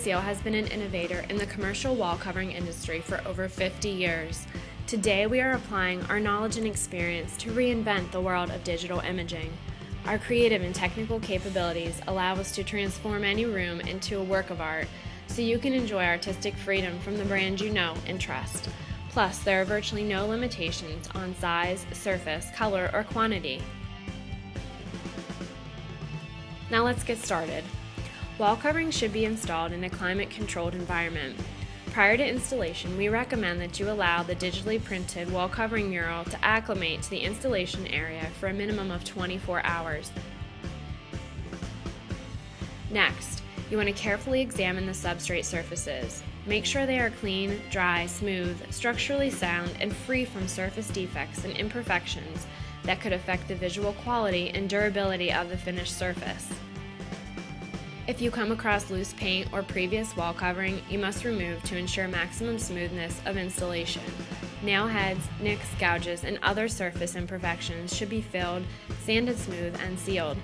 Koroseal has been an innovator in the commercial wall covering industry for over 50 years. Today we are applying our knowledge and experience to reinvent the world of digital imaging. Our creative and technical capabilities allow us to transform any room into a work of art, so you can enjoy artistic freedom from the brand you know and trust. Plus, there are virtually no limitations on size, surface, color, or quantity. Now let's get started. Wall covering should be installed in a climate-controlled environment. Prior to installation, we recommend that you allow the digitally printed wall covering mural to acclimate to the installation area for a minimum of 24 hours. Next, you want to carefully examine the substrate surfaces. Make sure they are clean, dry, smooth, structurally sound, and free from surface defects and imperfections that could affect the visual quality and durability of the finished surface. If you come across loose paint or previous wall covering, you must remove to ensure maximum smoothness of installation. Nail heads, nicks, gouges, and other surface imperfections should be filled, sanded smooth, and sealed.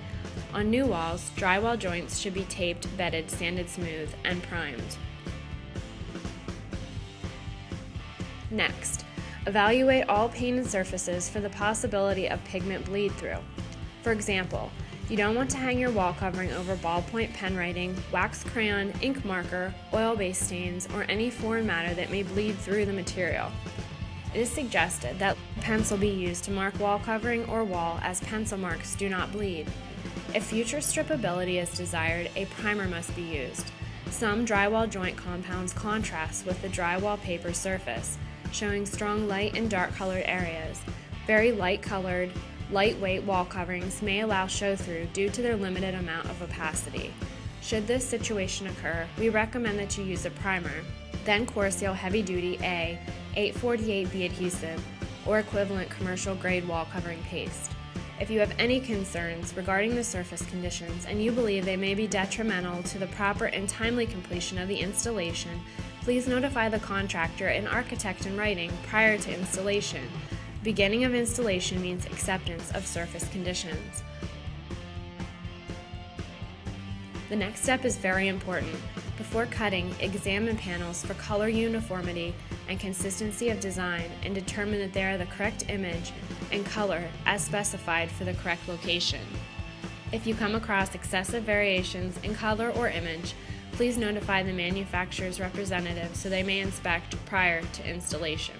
On new walls, drywall joints should be taped, bedded, sanded smooth, and primed. Next, evaluate all painted surfaces for the possibility of pigment bleed through. For example, you don't want to hang your wall covering over ballpoint pen writing, wax crayon, ink marker, oil-based stains, or any foreign matter that may bleed through the material. It is suggested that pencil be used to mark wall covering or wall, as pencil marks do not bleed. If future strippability is desired, a primer must be used. Some drywall joint compounds contrast with the drywall paper surface, showing strong light and dark colored areas. Very light colored, lightweight wall coverings may allow show-through due to their limited amount of opacity. Should this situation occur, we recommend that you use a primer, then Koroseal Heavy Duty A 848B adhesive or equivalent commercial grade wall covering paste. If you have any concerns regarding the surface conditions and you believe they may be detrimental to the proper and timely completion of the installation, please notify the contractor and architect in writing prior to installation. Beginning of installation means acceptance of surface conditions. The next step is very important. Before cutting, examine panels for color uniformity and consistency of design and determine that they are the correct image and color as specified for the correct location. If you come across excessive variations in color or image, please notify the manufacturer's representative so they may inspect prior to installation.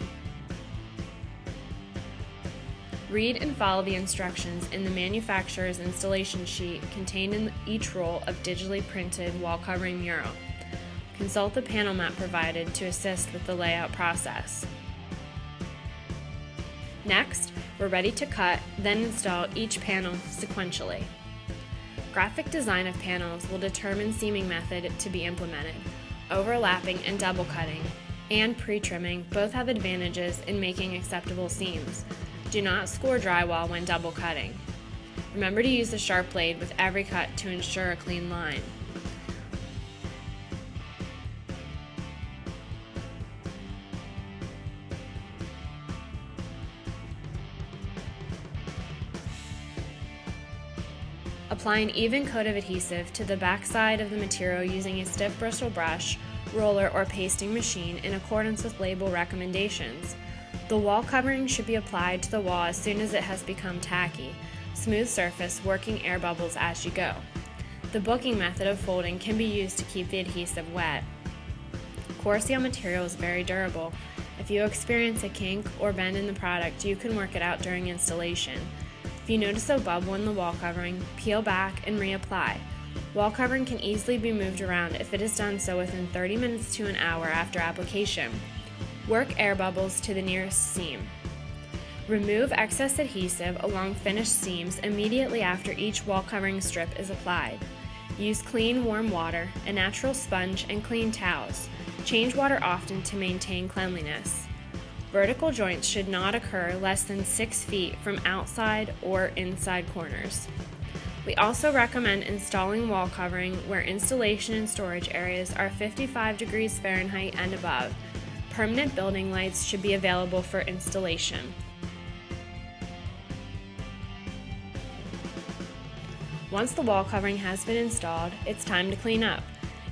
Read and follow the instructions in the manufacturer's installation sheet contained in each roll of digitally printed wall covering mural. Consult the panel map provided to assist with the layout process. Next, we're ready to cut, then install each panel sequentially. Graphic design of panels will determine seaming method to be implemented. Overlapping and double cutting and pre-trimming both have advantages in making acceptable seams. Do not score drywall when double cutting. Remember to use the sharp blade with every cut to ensure a clean line. Apply an even coat of adhesive to the back side of the material using a stiff bristle brush, roller, or pasting machine in accordance with label recommendations. The wall covering should be applied to the wall as soon as it has become tacky. Smooth surface, working air bubbles as you go. The booking method of folding can be used to keep the adhesive wet. Koroseal material is very durable. If you experience a kink or bend in the product, you can work it out during installation. If you notice a bubble in the wall covering, peel back and reapply. Wall covering can easily be moved around if it is done so within 30 minutes to an hour after application. Work air bubbles to the nearest seam. Remove excess adhesive along finished seams immediately after each wall covering strip is applied. Use clean, warm water, a natural sponge, and clean towels. Change water often to maintain cleanliness. Vertical joints should not occur less than 6 feet from outside or inside corners. We also recommend installing wall covering where installation and storage areas are 55 degrees Fahrenheit and above. Permanent building lights should be available for installation. Once the wall covering has been installed, it's time to clean up.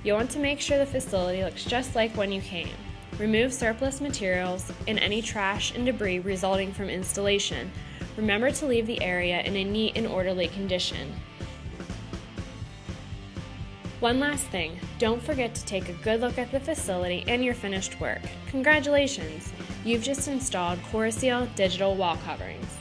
You'll want to make sure the facility looks just like when you came. Remove surplus materials and any trash and debris resulting from installation. Remember to leave the area in a neat and orderly condition. One last thing, don't forget to take a good look at the facility and your finished work. Congratulations! You've just installed Koroseal Digital wall coverings.